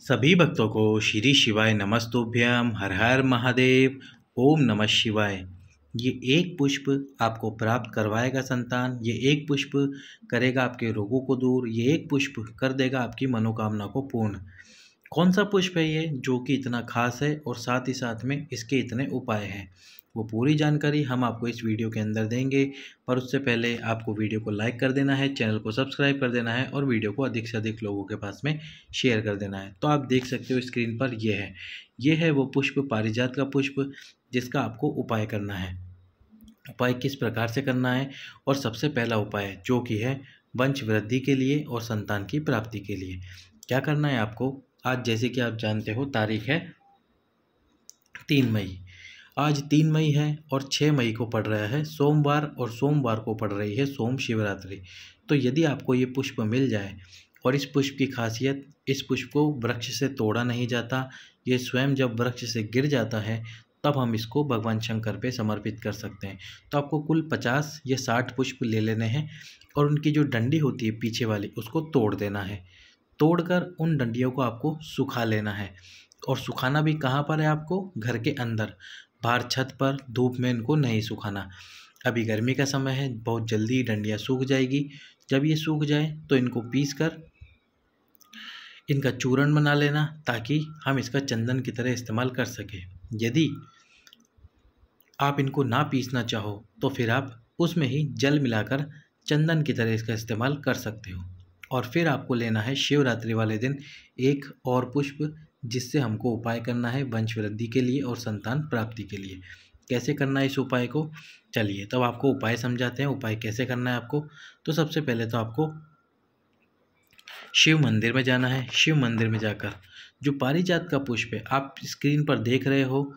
सभी भक्तों को श्री शिवाय नमस्तुभ्यम। हर हर महादेव। ओम नमः शिवाय। ये एक पुष्प आपको प्राप्त करवाएगा संतान। ये एक पुष्प करेगा आपके रोगों को दूर। ये एक पुष्प कर देगा आपकी मनोकामना को पूर्ण। कौन सा पुष्प है ये जो कि इतना खास है और साथ ही साथ में इसके इतने उपाय हैं, वो पूरी जानकारी हम आपको इस वीडियो के अंदर देंगे। पर उससे पहले आपको वीडियो को लाइक कर देना है, चैनल को सब्सक्राइब कर देना है और वीडियो को अधिक से अधिक लोगों के पास में शेयर कर देना है। तो आप देख सकते हो स्क्रीन पर ये है वो पुष्प, पारिजात का पुष्प, जिसका आपको उपाय करना है। उपाय किस प्रकार से करना है, और सबसे पहला उपाय जो कि है वंश वृद्धि के लिए और संतान की प्राप्ति के लिए। क्या करना है आपको? आज जैसे कि आप जानते हो तारीख है 3 मई। आज 3 मई है और 6 मई को पड़ रहा है सोमवार, और सोमवार को पड़ रही है सोम शिवरात्रि। तो यदि आपको ये पुष्प मिल जाए, और इस पुष्प की खासियत, इस पुष्प को वृक्ष से तोड़ा नहीं जाता, ये स्वयं जब वृक्ष से गिर जाता है तब हम इसको भगवान शंकर पे समर्पित कर सकते हैं। तो आपको कुल 50 या 60 पुष्प ले लेने हैं और उनकी जो डंडी होती है पीछे वाली, उसको तोड़ देना है। तोड़कर उन डंडियों को आपको सुखा लेना है। और सुखाना भी कहाँ पर है आपको? घर के अंदर, बाहर छत पर धूप में इनको नहीं सुखाना। अभी गर्मी का समय है, बहुत जल्दी डंडियाँ सूख जाएगी। जब ये सूख जाए तो इनको पीस कर इनका चूर्ण बना लेना, ताकि हम इसका चंदन की तरह इस्तेमाल कर सकें। यदि आप इनको ना पीसना चाहो तो फिर आप उसमें ही जल मिलाकर चंदन की तरह इसका इस्तेमाल कर सकते हो। और फिर आपको लेना है शिवरात्रि वाले दिन एक और पुष्प, जिससे हमको उपाय करना है वंश वृद्धि के लिए और संतान प्राप्ति के लिए। कैसे करना है इस उपाय को? चलिए तब आपको उपाय समझाते हैं। उपाय कैसे करना है आपको? तो सबसे पहले तो आपको शिव मंदिर में जाना है। शिव मंदिर में जाकर जो पारिजात का पुष्प है, आप स्क्रीन पर देख रहे हो,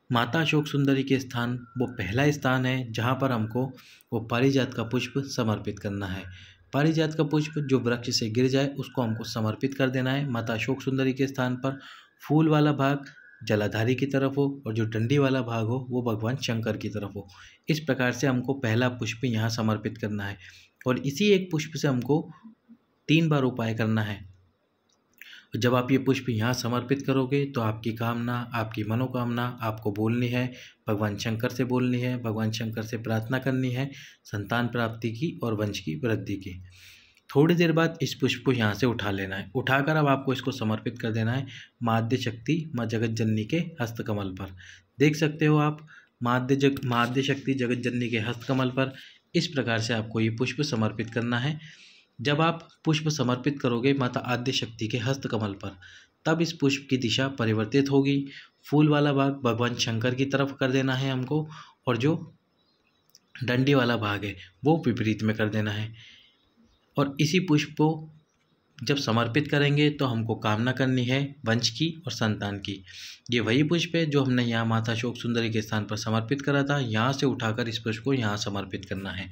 माता अशोक सुंदरी के स्थान, वो पहला स्थान है जहाँ पर हमको वो पारिजात का पुष्प समर्पित करना है। पारिजात का पुष्प जो वृक्ष से गिर जाए उसको हमको समर्पित कर देना है माता अशोक सुंदरी के स्थान पर। फूल वाला भाग जलाधारी की तरफ हो और जो डंडी वाला भाग हो वो भगवान शंकर की तरफ हो। इस प्रकार से हमको पहला पुष्प यहाँ समर्पित करना है। और इसी एक पुष्प से हमको 3 बार उपाय करना है। जब आप ये पुष्प यहाँ समर्पित करोगे तो आपकी कामना, आपकी मनोकामना आपको बोलनी है, भगवान शंकर से बोलनी है, भगवान शंकर से प्रार्थना करनी है संतान प्राप्ति की और वंश की वृद्धि की। थोड़ी देर बाद इस पुष्प को यहाँ से उठा लेना है। उठाकर अब आपको इसको समर्पित कर देना है माँ आद्य शक्ति, माँ जगत जननी के हस्तकमल पर। देख सकते हो आप, माँ आद्य शक्ति जगत जननी के हस्तकमल पर इस प्रकार से आपको ये पुष्प समर्पित करना है। जब आप पुष्प समर्पित करोगे माता आद्य शक्ति के हस्तकमल पर, तब इस पुष्प की दिशा परिवर्तित होगी। फूल वाला भाग भगवान शंकर की तरफ कर देना है हमको, और जो डंडी वाला भाग है वो विपरीत में कर देना है। और इसी पुष्प को जब समर्पित करेंगे तो हमको कामना करनी है वंश की और संतान की। ये वही पुष्प है जो हमने यहाँ माता अशोक सुंदरी के स्थान पर समर्पित करा था। यहाँ से उठाकर इस पुष्प को यहाँ समर्पित करना है।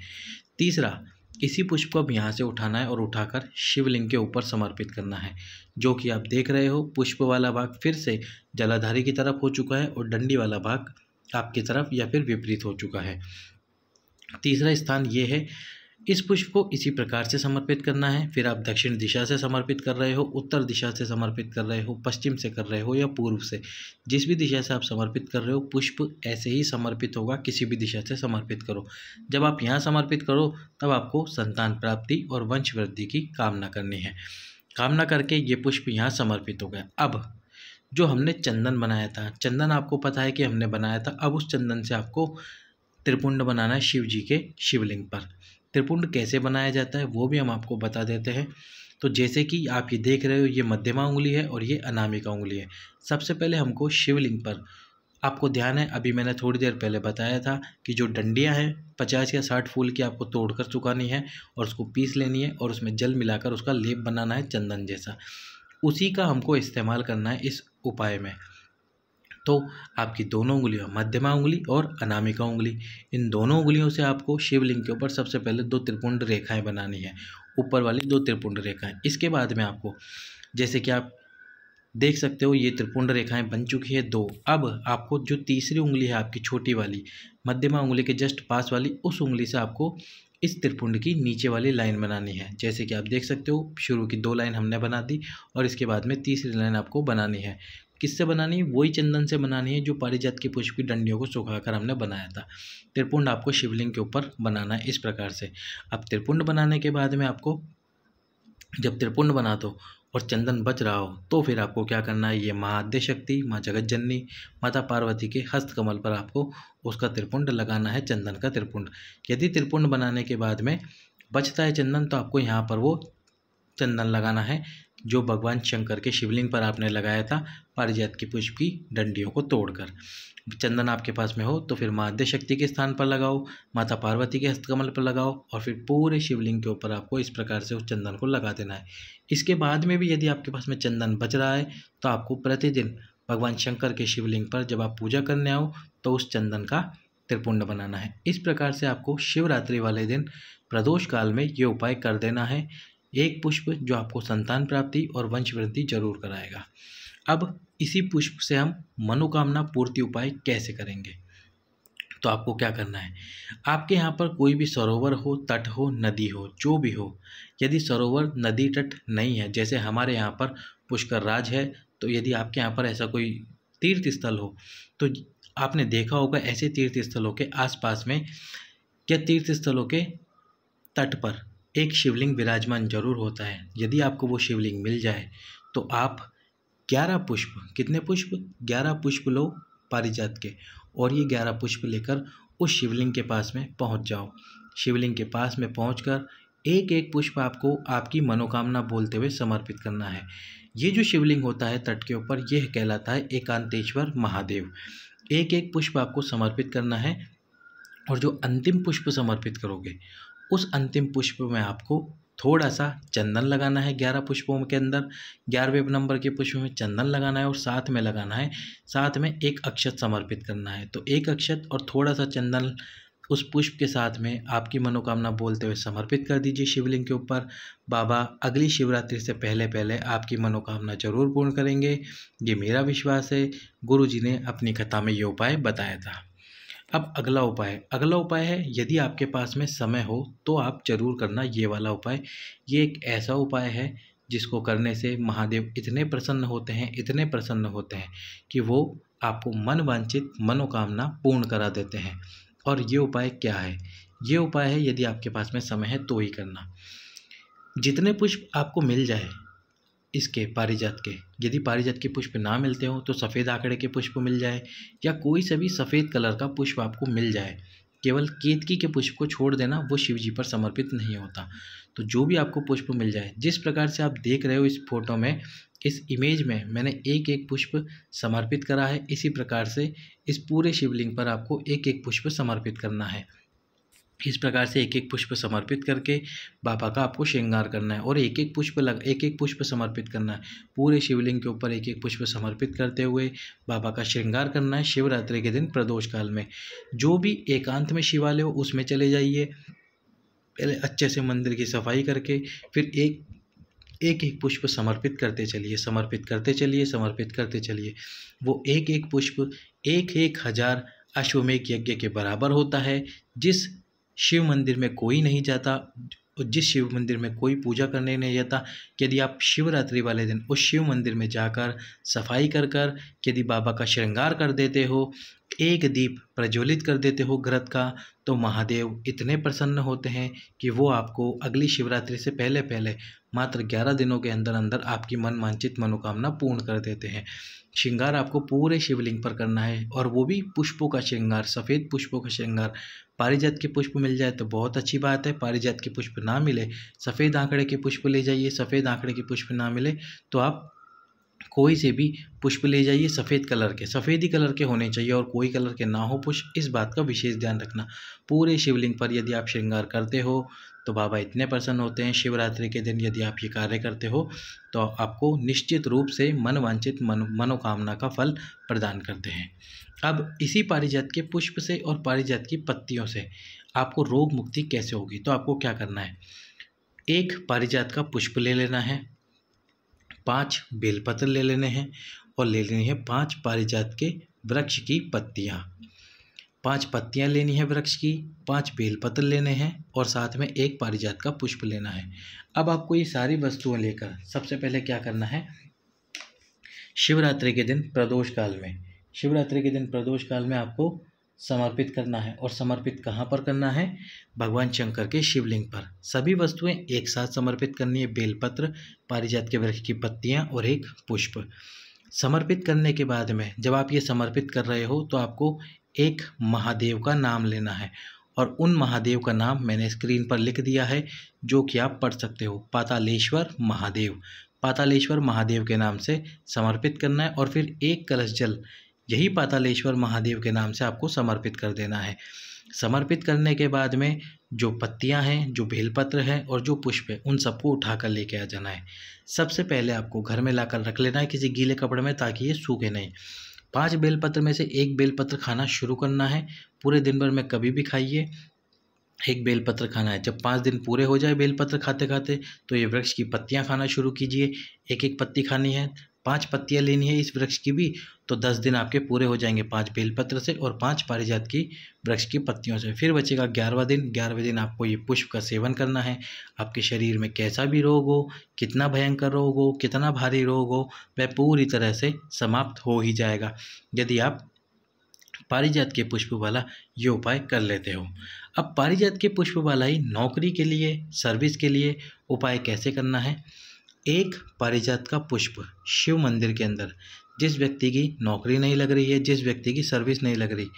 तीसरा, इसी पुष्प को अब यहाँ से उठाना है और उठाकर शिवलिंग के ऊपर समर्पित करना है। जो कि आप देख रहे हो, पुष्प वाला भाग फिर से जलाधारी की तरफ हो चुका है और डंडी वाला भाग आपकी तरफ या फिर विपरीत हो चुका है। तीसरा स्थान ये है। इस पुष्प को इसी प्रकार से समर्पित करना है। फिर आप दक्षिण दिशा से समर्पित कर रहे हो, उत्तर दिशा से समर्पित कर रहे हो, पश्चिम से कर रहे हो या पूर्व से, जिस भी दिशा से आप समर्पित कर रहे हो पुष्प ऐसे ही समर्पित होगा। किसी भी दिशा से समर्पित करो। जब आप यहाँ समर्पित करो तब आपको संतान प्राप्ति और वंश वृद्धि की कामना करनी है। कामना करके ये पुष्प यहाँ समर्पित हो गया। अब जो हमने चंदन बनाया था, चंदन आपको पता है कि हमने बनाया था, अब उस चंदन से आपको त्रिपुंड बनाना है शिव जी के शिवलिंग पर। त्रिपुंड कैसे बनाया जाता है वो भी हम आपको बता देते हैं। तो जैसे कि आप ये देख रहे हो, ये मध्यमा उंगली है और ये अनामिका उंगली है। सबसे पहले हमको शिवलिंग पर, आपको ध्यान है अभी मैंने थोड़ी देर पहले बताया था कि जो डंडियां हैं 50 या 60 फूल की आपको तोड़कर सुखानी है और उसको पीस लेनी है और उसमें जल मिलाकर उसका लेप बनाना है चंदन जैसा। उसी का हमको इस्तेमाल करना है इस उपाय में। तो आपकी दोनों उंगलियां, मध्यमा उंगली और अनामिका उंगली, इन दोनों उंगलियों से आपको शिवलिंग के ऊपर सबसे पहले 2 त्रिपुंड रेखाएं बनानी है, ऊपर वाली 2 त्रिपुंड रेखाएं। इसके बाद में आपको, जैसे कि आप देख सकते हो ये त्रिपुंड रेखाएं बन चुकी है 2। अब आपको जो तीसरी उंगली है आपकी छोटी वाली, मध्यमा उंगली के जस्ट पास वाली, उस उंगली से आपको इस त्रिपुंड की नीचे वाली लाइन बनानी है। जैसे कि आप देख सकते हो शुरू की 2 लाइन हमने बना दी और इसके बाद में तीसरी लाइन आपको बनानी है। किससे बनानी है? वही चंदन से बनानी है जो पारिजात के पुष्प की डंडियों को सुखाकर हमने बनाया था। त्रिपुंड आपको शिवलिंग के ऊपर बनाना है इस प्रकार से। अब त्रिपुंड बनाने के बाद में आपको, जब त्रिपुंड बना दो और चंदन बच रहा हो, तो फिर आपको क्या करना है, ये माँ आद्य शक्ति, माँ जगत जननी, माता पार्वती के हस्त कमल पर आपको उसका त्रिपुंड लगाना है, चंदन का त्रिपुंड। यदि त्रिपुंड बनाने के बाद में बचता है चंदन, तो आपको यहाँ पर वो चंदन लगाना है जो भगवान शंकर के शिवलिंग पर आपने लगाया था पारिजात की पुष्प की डंडियों को तोड़कर। चंदन आपके पास में हो तो फिर माँ आद्य शक्ति के स्थान पर लगाओ, माता पार्वती के हस्तकमल पर लगाओ और फिर पूरे शिवलिंग के ऊपर आपको इस प्रकार से उस चंदन को लगा देना है। इसके बाद में भी यदि आपके पास में चंदन बच रहा है तो आपको प्रतिदिन भगवान शंकर के शिवलिंग पर जब आप पूजा करने आओ तो उस चंदन का त्रिपुंड बनाना है। इस प्रकार से आपको शिवरात्रि वाले दिन प्रदोष काल में ये उपाय कर देना है। एक पुष्प जो आपको संतान प्राप्ति और वंश वृद्धि जरूर कराएगा। अब इसी पुष्प से हम मनोकामना पूर्ति उपाय कैसे करेंगे? तो आपको क्या करना है, आपके यहाँ पर कोई भी सरोवर हो, तट हो, नदी हो, जो भी हो, यदि सरोवर, नदी, तट नहीं है, जैसे हमारे यहाँ पर पुष्कर राज है, तो यदि आपके यहाँ पर ऐसा कोई तीर्थ स्थल हो तो आपने देखा होगा ऐसे तीर्थ स्थलों के आसपास में या तीर्थ स्थलों के तट पर एक शिवलिंग विराजमान जरूर होता है। यदि आपको वो शिवलिंग मिल जाए तो आप 11 पुष्प, कितने पुष्प? 11 पुष्प लो पारिजात के, और ये 11 पुष्प लेकर उस शिवलिंग के पास में पहुंच जाओ। शिवलिंग के पास में पहुंचकर एक एक पुष्प आपको आपकी मनोकामना बोलते हुए समर्पित करना है। ये जो शिवलिंग होता है तट के ऊपर, यह कहलाता है एकांतेश्वर महादेव। एक एक पुष्प आपको समर्पित करना है और जो अंतिम पुष्प समर्पित करोगे उस अंतिम पुष्प में आपको थोड़ा सा चंदन लगाना है। 11 पुष्पों के अंदर 11वें नंबर के पुष्प में चंदन लगाना है और साथ में लगाना है, साथ में एक अक्षत समर्पित करना है। तो एक अक्षत और थोड़ा सा चंदन उस पुष्प के साथ में आपकी मनोकामना बोलते हुए समर्पित कर दीजिए शिवलिंग के ऊपर। बाबा अगली शिवरात्रि से पहले पहले आपकी मनोकामना जरूर पूर्ण करेंगे, ये मेरा विश्वास है। गुरु जी ने अपनी कथा में ये उपाय बताया था। अब अगला उपाय है, यदि आपके पास में समय हो तो आप जरूर करना ये वाला उपाय। ये एक ऐसा उपाय है जिसको करने से महादेव इतने प्रसन्न होते हैं कि वो आपको मन वांछित मनोकामना पूर्ण करा देते हैं। और ये उपाय क्या है? ये उपाय है, यदि आपके पास में समय है तो ही करना। जितने पुष्प आपको मिल जाए इसके पारिजात के, यदि पारिजात के पुष्प ना मिलते हो तो सफ़ेद आंकड़े के पुष्प मिल जाए या कोई सा भी सफ़ेद कलर का पुष्प आपको मिल जाए। केवल केतकी के पुष्प को छोड़ देना, वो शिव जी पर समर्पित नहीं होता। तो जो भी आपको पुष्प मिल जाए, जिस प्रकार से आप देख रहे हो इस फोटो में, इस इमेज में मैंने एक एक पुष्प समर्पित करा है, इसी प्रकार से इस पूरे शिवलिंग पर आपको एक एक पुष्प समर्पित करना है। इस प्रकार से एक एक पुष्प समर्पित करके बाबा का आपको श्रृंगार करना है और एक एक पुष्प समर्पित करना है। पूरे शिवलिंग के ऊपर एक एक पुष्प समर्पित करते हुए बाबा का श्रृंगार करना है। शिवरात्रि के दिन प्रदोष काल में जो भी एकांत में शिवालय हो उसमें चले जाइए, पहले अच्छे से मंदिर की सफाई करके फिर एक पुष्प समर्पित करते चलिए। वो एक एक पुष्प 1,000 अश्वमेघ यज्ञ के बराबर होता है। जिस शिव मंदिर में कोई नहीं जाता, जिस शिव मंदिर में कोई पूजा करने नहीं जाता, यदि आप शिवरात्रि वाले दिन उस शिव मंदिर में जाकर सफाई कर यदि बाबा का श्रृंगार कर देते हो, एक दीप प्रज्वलित कर देते हो घृत का, तो महादेव इतने प्रसन्न होते हैं कि वो आपको अगली शिवरात्रि से पहले पहले मात्र 11 दिनों के अंदर अंदर आपकी मन वांछित मनोकामना पूर्ण कर देते हैं। श्रृंगार आपको पूरे शिवलिंग पर करना है और वो भी पुष्पों का श्रृंगार, सफ़ेद पुष्पों का श्रृंगार। पारिजात के पुष्प मिल जाए तो बहुत अच्छी बात है, पारिजात के पुष्प ना मिले सफ़ेद आंकड़े के पुष्प ले जाइए। सफ़ेद आंकड़े के पुष्प ना मिले तो आप कोई से भी पुष्प ले जाइए, सफ़ेद ही कलर के होने चाहिए और कोई कलर के ना हो पुष्प। इस बात का विशेष ध्यान रखना। पूरे शिवलिंग पर यदि आप श्रृंगार करते हो तो बाबा इतने प्रसन्न होते हैं। शिवरात्रि के दिन यदि आप ये कार्य करते हो तो आपको निश्चित रूप से मन वांछित मनोकामना का फल प्रदान करते हैं। अब इसी पारिजात के पुष्प से और पारिजात की पत्तियों से आपको रोग मुक्ति कैसे होगी? तो आपको क्या करना है, एक पारिजात का पुष्प ले लेना है, 5 बेलपत्र ले लेने हैं और ले लेनी है 5 पारिजात के वृक्ष की पत्तियाँ। 5 पत्तियाँ लेनी है वृक्ष की, 5 बेलपत्र लेने हैं और साथ में 1 पारिजात का पुष्प लेना है। अब आपको ये सारी वस्तुएं लेकर सबसे पहले क्या करना है, शिवरात्रि के दिन प्रदोष काल में आपको समर्पित करना है। और समर्पित कहाँ पर करना है, भगवान शंकर के शिवलिंग पर। सभी वस्तुएं एक साथ समर्पित करनी है, बेलपत्र, पारिजात के वृक्ष की पत्तियां और 1 पुष्प। समर्पित करने के बाद में जब आप ये समर्पित कर रहे हो तो आपको एक महादेव का नाम लेना है और उन महादेव का नाम मैंने स्क्रीन पर लिख दिया है, जो कि आप पढ़ सकते हो। पातालेश्वर महादेव के नाम से समर्पित करना है और फिर 1 कलश जल यही पातालेश्वर महादेव के नाम से आपको समर्पित कर देना है। समर्पित करने के बाद में जो पत्तियां हैं, जो बेलपत्र है और जो पुष्प है, उन सबको उठाकर लेके आ जाना है। सबसे पहले आपको घर में लाकर रख लेना है किसी गीले कपड़े में, ताकि ये सूखे नहीं। 5 बेलपत्र में से 1 बेलपत्र खाना शुरू करना है। पूरे दिन भर में कभी भी खाइए, 1 बेलपत्र खाना है। जब 5 दिन पूरे हो जाए बेलपत्र खाते खाते तो ये वृक्ष की पत्तियां खाना शुरू कीजिए। 1-1 पत्ती खानी है। 5 पत्तियां लेनी है इस वृक्ष की भी, तो 10 दिन आपके पूरे हो जाएंगे 5 बेलपत्र से और 5 पारिजात की वृक्ष की पत्तियों से। फिर बचेगा 11वां दिन। 11वें दिन आपको ये पुष्प का सेवन करना है। आपके शरीर में कैसा भी रोग हो, कितना भयंकर रोग हो, कितना भारी रोग हो, वह पूरी तरह से समाप्त हो ही जाएगा यदि आप पारिजात के पुष्प वाला ये उपाय कर लेते हो। अब पारिजात के पुष्प वाला ही नौकरी के लिए, सर्विस के लिए उपाय कैसे करना है। 1 पारिजात का पुष्प शिव मंदिर के अंदर, जिस व्यक्ति की नौकरी नहीं लग रही है, जिस व्यक्ति की सर्विस नहीं लग रही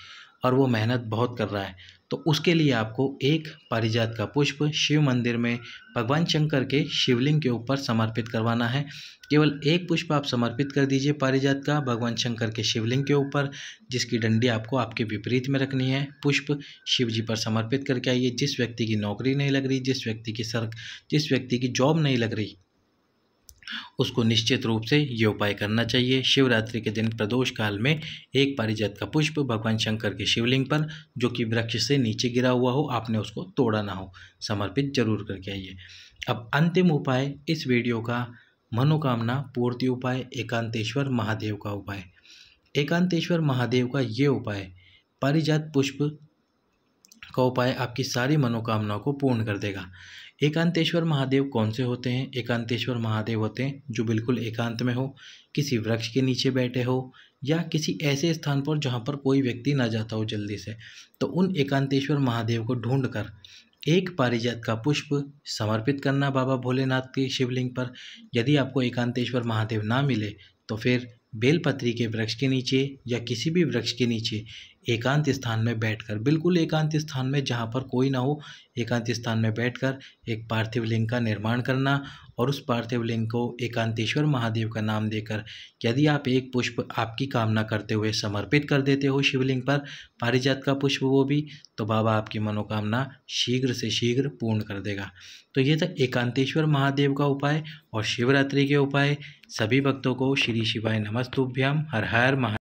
और वो मेहनत बहुत कर रहा है, तो उसके लिए आपको 1 पारिजात का पुष्प शिव मंदिर में भगवान शंकर के शिवलिंग के ऊपर समर्पित करवाना है। केवल 1 पुष्प आप समर्पित कर दीजिए पारिजात का भगवान शंकर के शिवलिंग के ऊपर, जिसकी डंडी आपको आपके विपरीत में रखनी है। पुष्प शिव जी पर समर्पित करके आइए। जिस व्यक्ति की नौकरी नहीं लग रही, जिस व्यक्ति की जॉब नहीं लग रही, उसको निश्चित रूप से ये उपाय करना चाहिए। शिवरात्रि के दिन प्रदोष काल में 1 पारिजात का पुष्प भगवान शंकर के शिवलिंग पर, जो कि वृक्ष से नीचे गिरा हुआ हो, आपने उसको तोड़ा ना हो, समर्पित जरूर करके आइए। अब अंतिम उपाय इस वीडियो का मनोकामना पूर्ति उपाय, एकांतेश्वर महादेव का उपाय। एकांतेश्वर महादेव का ये उपाय, पारिजात पुष्प का उपाय आपकी सारी मनोकामनाओं को पूर्ण कर देगा। एकांतेश्वर महादेव कौन से होते हैं। एकांतेश्वर महादेव होते हैं जो बिल्कुल एकांत में हो, किसी वृक्ष के नीचे बैठे हो या किसी ऐसे स्थान पर जहाँ पर कोई व्यक्ति ना जाता हो जल्दी से। तो उन एकांतेश्वर महादेव को ढूंढकर 1 पारिजात का पुष्प समर्पित करना बाबा भोलेनाथ के शिवलिंग पर। यदि आपको एकांतेश्वर महादेव ना मिले तो फिर बेलपत्री के वृक्ष के नीचे या किसी भी वृक्ष के नीचे एकांत स्थान में बैठकर, बिल्कुल एकांत स्थान में जहाँ पर कोई ना हो, एकांत स्थान में बैठकर एक पार्थिव लिंग का निर्माण करना और उस पार्थिव लिंग को एकांतेश्वर महादेव का नाम देकर यदि आप 1 पुष्प आपकी कामना करते हुए समर्पित कर देते हो शिवलिंग पर, पारिजात का पुष्प वो भी, तो बाबा आपकी मनोकामना शीघ्र से शीघ्र पूर्ण कर देगा। तो ये था एकांतेश्वर महादेव का उपाय और शिवरात्रि के उपाय। सभी भक्तों को श्री शिवाय नमस्तुभ्याम। हर हर महादेव।